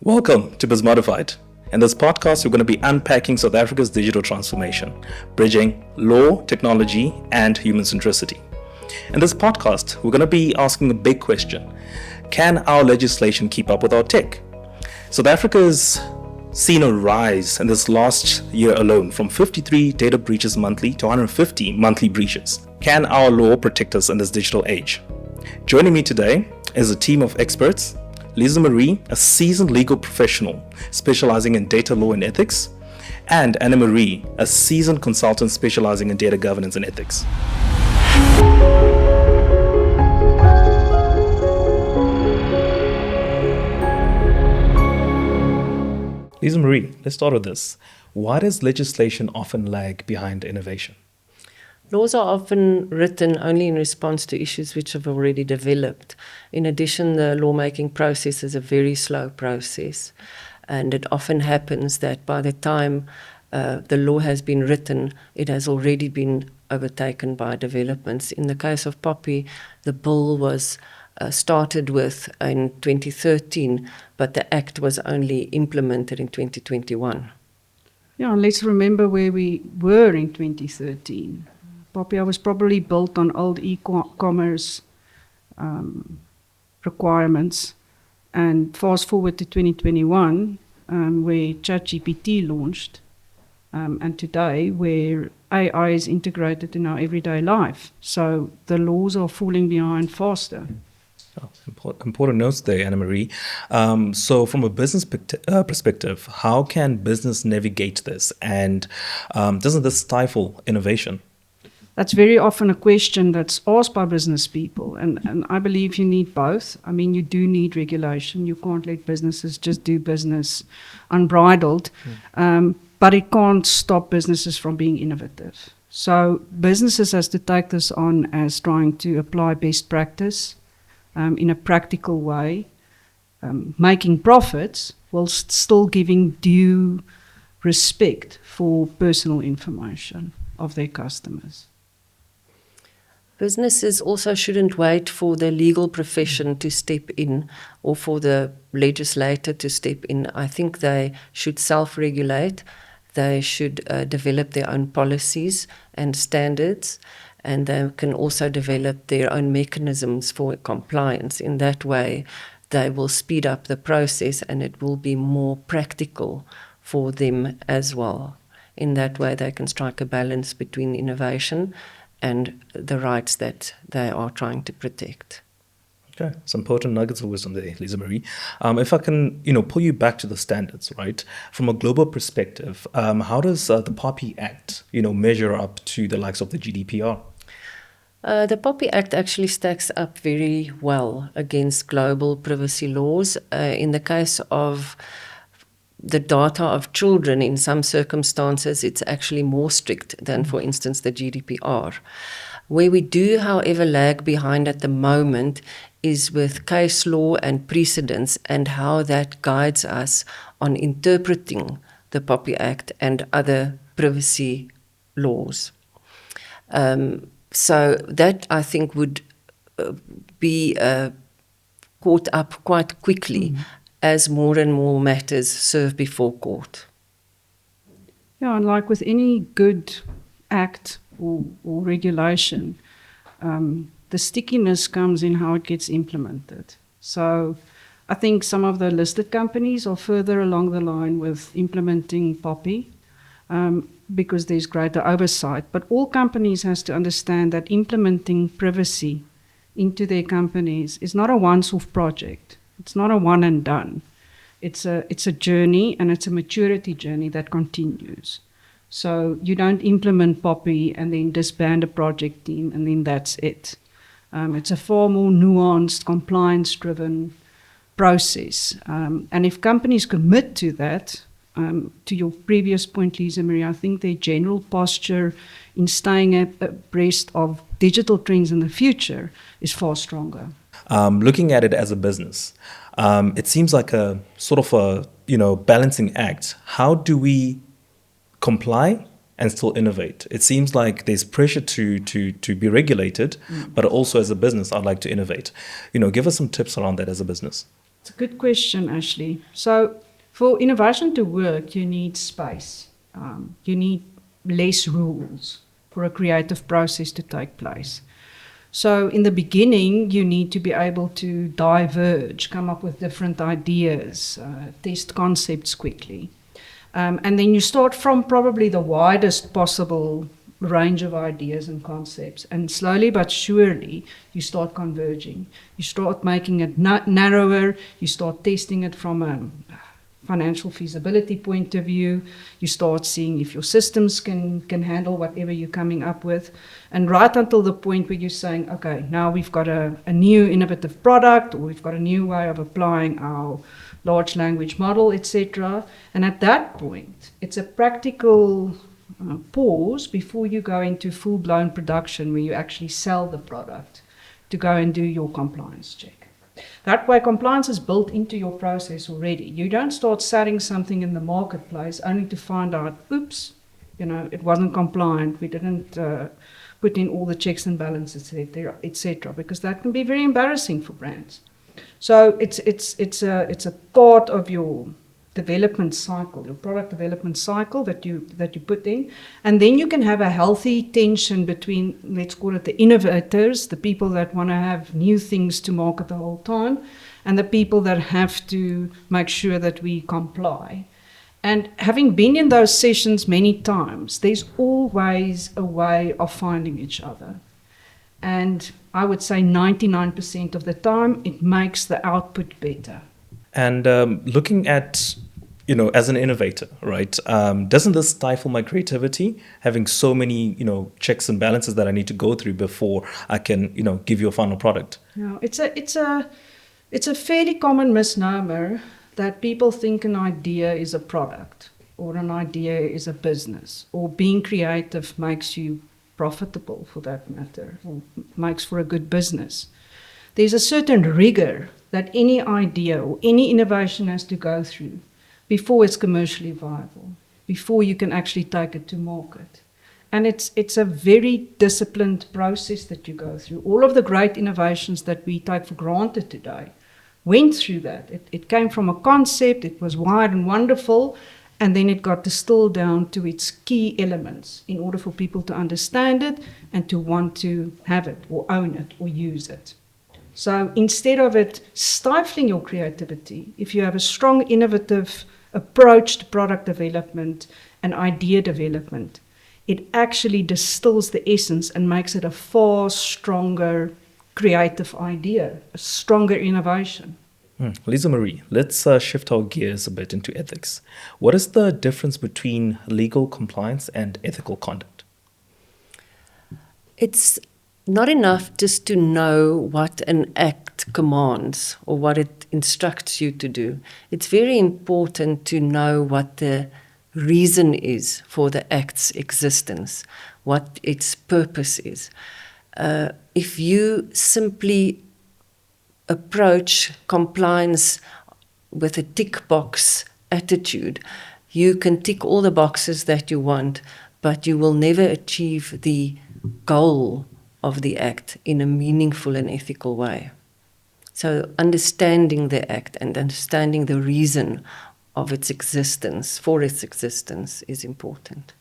Welcome to Bizmodified. In this podcast, we're going to be unpacking South Africa's digital transformation, bridging law, technology, and human centricity. In this podcast, we're going to be asking a big question. Can our legislation keep up with our tech? South Africa's seen a rise in this last year alone from 53 data breaches monthly to 150 monthly breaches. Can our law protect us in this digital age? Joining me today is a team of experts. Lisa Marie, a seasoned legal professional specializing in data law and ethics, and Anna Marie, a seasoned consultant specializing in data governance and ethics. Lisa Marie, let's start with this. Why does legislation often lag behind innovation? Laws are often written only in response to issues which have already developed. In addition, the lawmaking process is a very slow process, and it often happens that by the time the law has been written, it has already been overtaken by developments. In the case of Poppy, the bill was started with in 2013, but the Act was only implemented in 2021. Yeah, and let's remember where we were in 2013. Poppy was probably built on old e-commerce requirements, and fast forward to 2021, where ChatGPT launched, and today where AI is integrated in our everyday life. So the laws are falling behind faster. Oh, important notes there, Anna Marie. So from a business perspective, how can business navigate this? And doesn't this stifle innovation? That's very often a question that's asked by business people, and I believe you need both. I mean, you do need regulation. You can't let businesses just do business unbridled, but it can't stop businesses from being innovative. So businesses has to take this on as trying to apply best practice in a practical way, making profits whilst still giving due respect for personal information of their customers. Businesses also shouldn't wait for the legal profession to step in or for the legislator to step in. I think they should self-regulate. They should develop their own policies and standards, and they can also develop their own mechanisms for compliance. In that way, they will speed up the process and it will be more practical for them as well. In that way, they can strike a balance between innovation and the rights that they are trying to protect. Okay, some important nuggets of wisdom there, Lisa Marie. If I can, pull you back to the standards, right? From a global perspective, how does the Poppy Act, measure up to the likes of the GDPR? The Poppy Act actually stacks up very well against global privacy laws. In the case of the data of children, in some circumstances, it's actually more strict than, for instance, the GDPR. Where we do, however, lag behind at the moment is with case law and precedents and how that guides us on interpreting the Poppy Act and other privacy laws. So that, I think, would be caught up quite quickly as more and more matters serve before court. Yeah, and like with any good act or regulation, the stickiness comes in how it gets implemented. So I think some of the listed companies are further along the line with implementing Poppy because there's greater oversight. But all companies has to understand that implementing privacy into their companies is not a once-off project. It's not a one and done. It's a journey, and it's a maturity journey that continues. So you don't implement Poppy and then disband a project team and then that's it. It's a far more nuanced, compliance-driven process. And if companies commit to that, to your previous point, Lisa Marie, I think their general posture in staying abreast of digital trends in the future is far stronger. Looking at it as a business, it seems like a sort of a balancing act. How do we comply and still innovate? It seems like there's pressure to be regulated, but also as a business, I'd like to innovate. Give us some tips around that as a business. It's a good question, Ashley. So, for innovation to work, you need space. You need less rules for a creative process to take place. So, in the beginning, you need to be able to diverge, come up with different ideas, test concepts quickly. And then you start from probably the widest possible range of ideas and concepts. And slowly but surely, you start converging. You start making it narrower. You start testing it from a financial feasibility point of view. You start seeing if your systems can handle whatever you're coming up with. And right until the point where you're saying, okay, now we've got a new innovative product, or we've got a new way of applying our large language model, etc. And at that point, it's a practical pause before you go into full-blown production where you actually sell the product to go and do your compliance check. That way, compliance is built into your process already. You don't start selling something in the marketplace only to find out, oops, it wasn't compliant. We didn't put in all the checks and balances, etc. Because that can be very embarrassing for brands. So it's a part of your development cycle, your product development cycle that you put in, and then you can have a healthy tension between, let's call it the innovators, the people that want to have new things to market the whole time, and the people that have to make sure that we comply. And having been in those sessions many times, there's always a way of finding each other. And I would say 99% of the time, it makes the output better. And looking at, as an innovator, right, doesn't this stifle my creativity, having so many, checks and balances that I need to go through before I can, give you a final product? No, it's a fairly common misnomer that people think an idea is a product, or an idea is a business, or being creative makes you profitable, for that matter, or makes for a good business. There's a certain rigor that any idea or any innovation has to go through before it's commercially viable, before you can actually take it to market. And it's a very disciplined process that you go through. All of the great innovations that we take for granted today went through that. It came from a concept, it was wide and wonderful, and then it got distilled down to its key elements in order for people to understand it and to want to have it or own it or use it. So instead of it stifling your creativity, if you have a strong innovative approach to product development and idea development, it actually distills the essence and makes it a far stronger creative idea, a stronger innovation. Lisa Marie, let's shift our gears a bit into ethics. What is the difference between legal compliance and ethical conduct? It's not enough just to know what an act commands or what it instructs you to do. It's very important to know what the reason is for the act's existence, what its purpose is. If you simply approach compliance with a tick box attitude, you can tick all the boxes that you want, but you will never achieve the goal of the act in a meaningful and ethical way. So understanding the act and understanding the reason of its existence, for its existence, is important.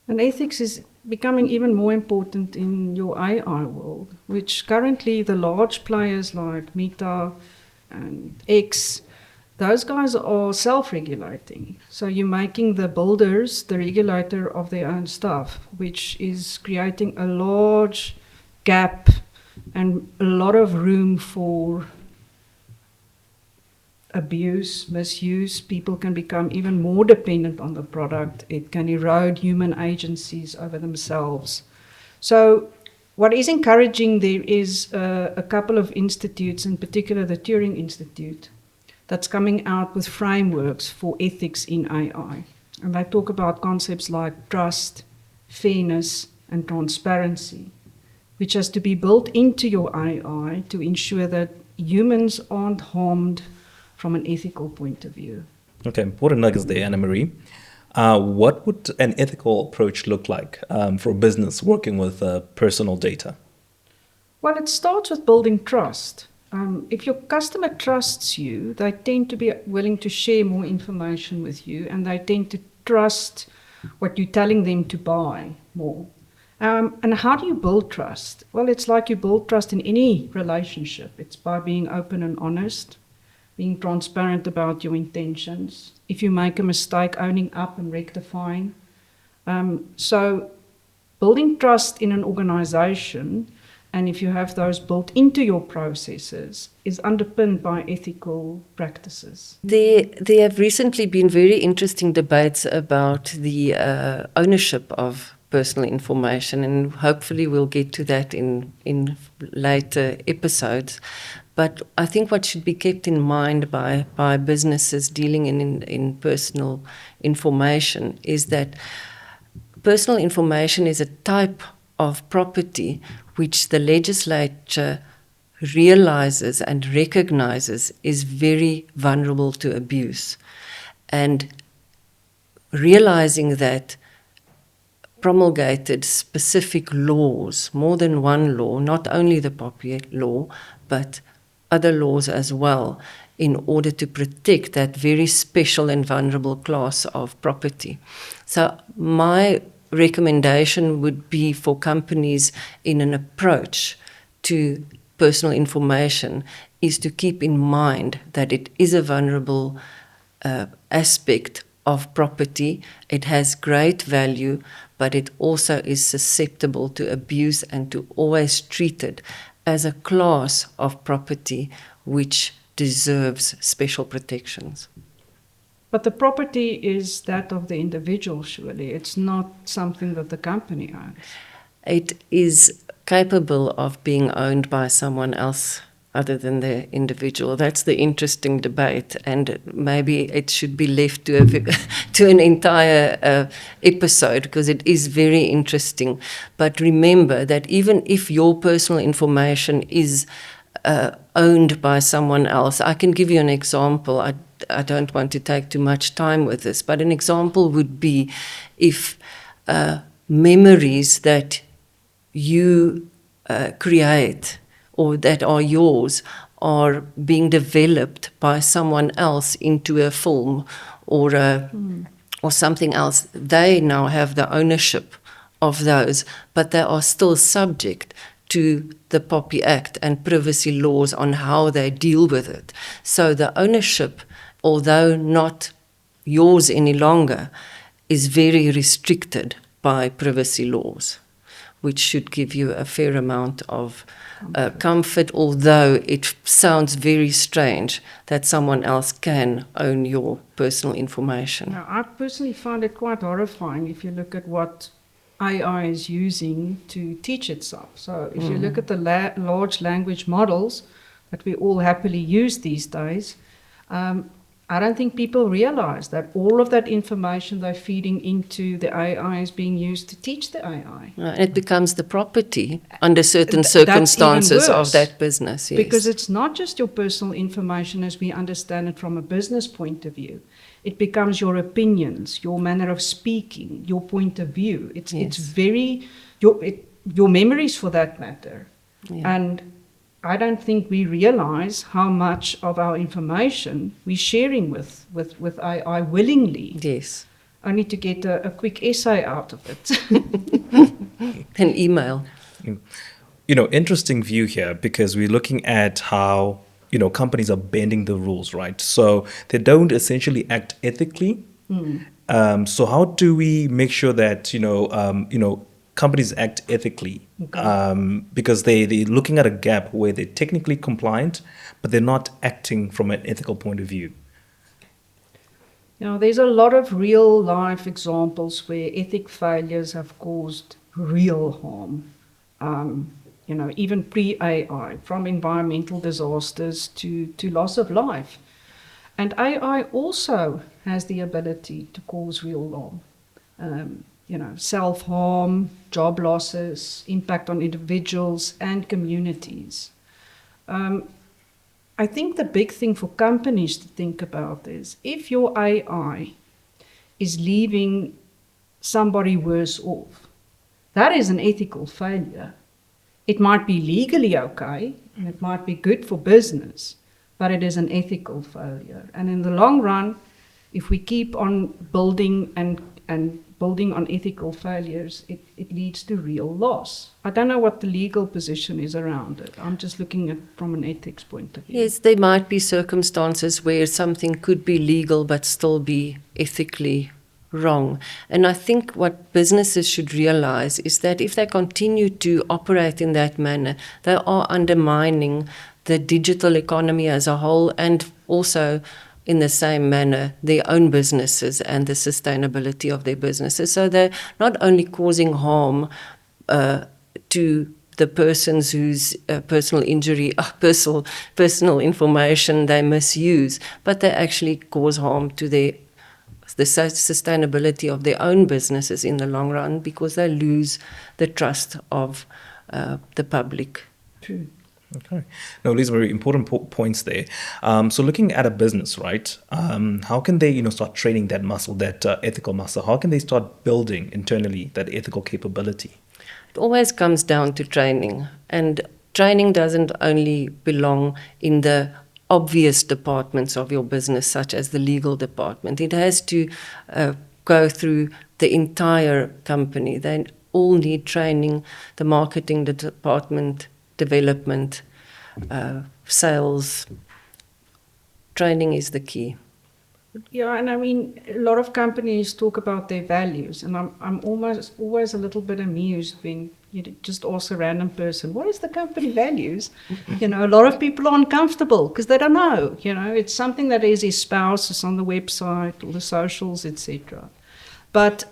And ethics is becoming even more important in your AI world, which currently the large players like Meta and X, those guys are self-regulating. So you're making the builders the regulator of their own stuff, which is creating a large gap and a lot of room for abuse, misuse. People can become even more dependent on the product. It can erode human agencies over themselves. So what is encouraging there is a couple of institutes, in particular the Turing Institute, that's coming out with frameworks for ethics in AI. And they talk about concepts like trust, fairness, and transparency, which has to be built into your AI to ensure that humans aren't harmed from an ethical point of view. Okay, important nuggets there, Anna Marie. What would an ethical approach look like for a business working with personal data? Well, it starts with building trust. if your customer trusts you, they tend to be willing to share more information with you, and they tend to trust what you're telling them to buy more. And how do you build trust? Well, it's like you build trust in any relationship. It's by being open and honest, being transparent about your intentions. If you make a mistake, owning up and rectifying. So building trust in an organization, and if you have those built into your processes, is underpinned by ethical practices. There have recently been very interesting debates about the ownership of personal information, and hopefully we'll get to that in later episodes. But I think what should be kept in mind by businesses dealing in personal information is that personal information is a type of property which the legislature realizes and recognizes is very vulnerable to abuse. And realizing that, promulgated specific laws, more than one law, not only the POPI law, but other laws as well, in order to protect that very special and vulnerable class of property. So my recommendation would be for companies in an approach to personal information is to keep in mind that it is a vulnerable aspect of property. It has great value, but it also is susceptible to abuse, and to always treat it as a class of property which deserves special protections. But the property is that of the individual, surely. It's not something that the company owns. It is capable of being owned by someone else other than the individual. That's the interesting debate, and maybe it should be left to to an entire episode, because it is very interesting. But remember that even if your personal information is owned by someone else, I can give you an example. I don't want to take too much time with this, but an example would be if memories that you create or that are yours are being developed by someone else into a film or something else. They now have the ownership of those, but they are still subject to the POPI Act and privacy laws on how they deal with it. So the ownership, although not yours any longer, is very restricted by privacy laws, which should give you a fair amount of comfort, although it sounds very strange that someone else can own your personal information. Now, I personally find it quite horrifying if you look at what AI is using to teach itself. So if you look at the large language models that we all happily use these days, I don't think people realize that all of that information they're feeding into the AI is being used to teach the AI. It becomes the property under certain circumstances of that business. Yes. Because it's not just your personal information as we understand it from a business point of view. It becomes your opinions, your manner of speaking, your point of view. It's very, your memories for that matter. Yeah. And I don't think we realize how much of our information we're sharing with AI willingly. Yes. Only to get a quick essay out of it. An email. Interesting view here, because we're looking at how, companies are bending the rules, right? So they don't essentially act ethically. So how do we make sure that, companies act ethically? Because they're looking at a gap where they're technically compliant, but they're not acting from an ethical point of view. There's a lot of real life examples where ethic failures have caused real harm. Even pre-AI, from environmental disasters to loss of life. And AI also has the ability to cause real harm. Self-harm, job losses, impact on individuals and communities. I think the big thing for companies to think about is if your AI is leaving somebody worse off, that is an ethical failure. It might be legally okay, and it might be good for business, but it is an ethical failure. And in the long run, if we keep on building and building on ethical failures, it leads to real loss. I don't know what the legal position is around it. I'm just looking at from an ethics point of view. Yes, there might be circumstances where something could be legal but still be ethically wrong. And I think what businesses should realize is that if they continue to operate in that manner, they are undermining the digital economy as a whole, and also in the same manner their own businesses and the sustainability of their businesses. So they're not only causing harm to the persons whose personal injury, personal information they misuse, but they actually cause harm to the sustainability of their own businesses in the long run, because they lose the trust of the public. True. Okay. Now, these are very important points there. So looking at a business, right, how can they, start training that muscle, that ethical muscle? How can they start building internally that ethical capability? It always comes down to training. And training doesn't only belong in the obvious departments of your business, such as the legal department. It has to go through the entire company. They all need training, the marketing department, development, sales. Training is the key. Yeah, and I mean, a lot of companies talk about their values, and I'm always a little bit amused when you just ask a random person, what is the company values? A lot of people are uncomfortable because they don't know. It's something that is espoused, it's on the website or the socials, etc. But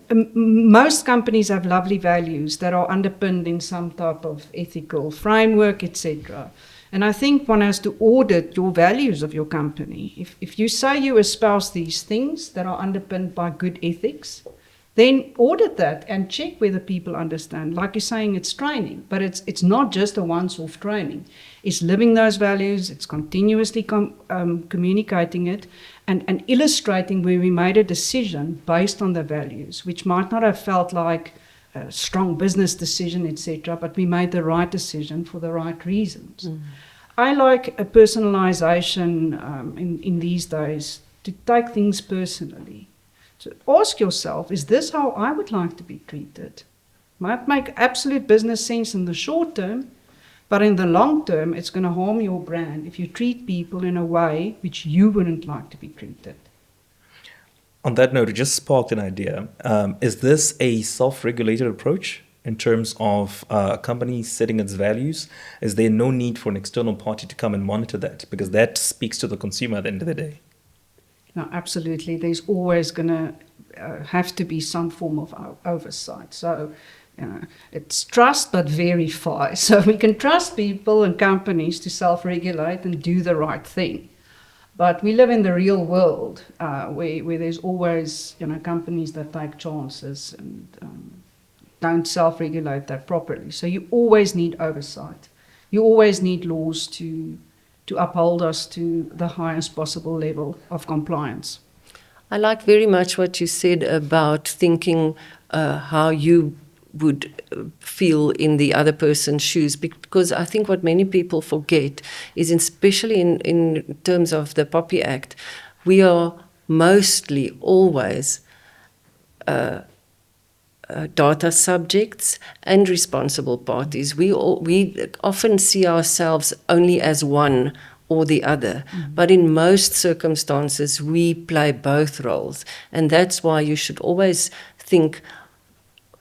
most companies have lovely values that are underpinned in some type of ethical framework, etc. And I think one has to audit your values of your company. If you say you espouse these things that are underpinned by good ethics, then audit that and check whether people understand. Like you're saying, it's training, but it's not just a once-off training. It's living those values, it's continuously communicating it, and illustrating where we made a decision based on the values, which might not have felt like a strong business decision, etc., but we made the right decision for the right reasons. Mm. I like a personalization in these days, to take things personally. So ask yourself, is this how I would like to be treated? Might make absolute business sense in the short term, but in the long term, it's going to harm your brand if you treat people in a way which you wouldn't like to be treated. On that note, it just sparked an idea. Is this a self-regulated approach in terms of a company setting its values? Is there no need for an external party to come and monitor that? Because that speaks to the consumer at the end of the day. No, absolutely. There's always going to have to be some form of oversight. So it's trust but verify. So we can trust people and companies to self-regulate and do the right thing. But we live in the real world where there's always companies that take chances and don't self-regulate that properly. So you always need oversight. You always need laws to uphold us to the highest possible level of compliance. I like very much what you said about thinking how you would feel in the other person's shoes, because I think what many people forget is, especially in terms of the POPI Act, we are mostly always data subjects and responsible parties. We often see ourselves only as one or the other, but in most circumstances we play both roles, and that's why you should always think,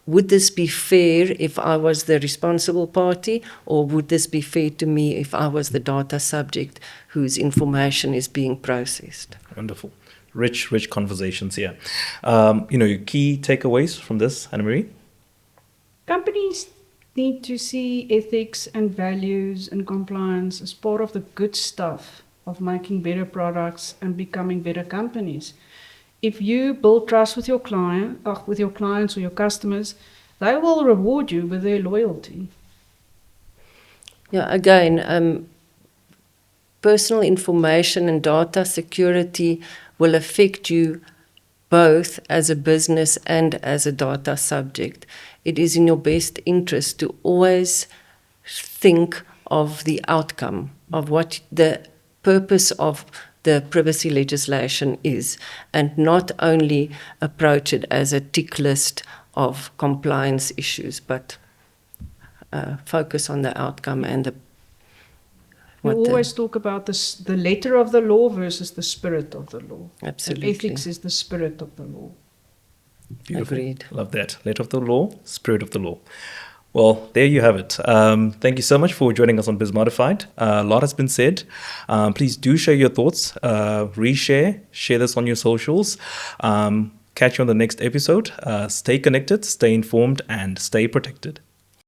would this be fair if I was the responsible party, or would this be fair to me if I was the data subject whose information is being processed? Wonderful. Rich conversations here. Your key takeaways from this, Anna-Marie? Companies need to see ethics and values and compliance as part of the good stuff of making better products and becoming better companies. If you build trust with your clients or your customers, they will reward you with their loyalty. Yeah, again, personal information and data security will affect you both as a business and as a data subject. It is in your best interest to always think of the outcome, of what the purpose of the privacy legislation is, and not only approach it as a tick list of compliance issues, but focus on the outcome and the. We always talk about this, the letter of the law versus the spirit of the law. Absolutely. And ethics is the spirit of the law. Beautiful. Agreed. Love that. Letter of the law, spirit of the law. Well, there you have it. Thank you so much for joining us on Bizmodified. A lot has been said. Please do share your thoughts, reshare, share this on your socials. Catch you on the next episode. Stay connected, stay informed, and stay protected.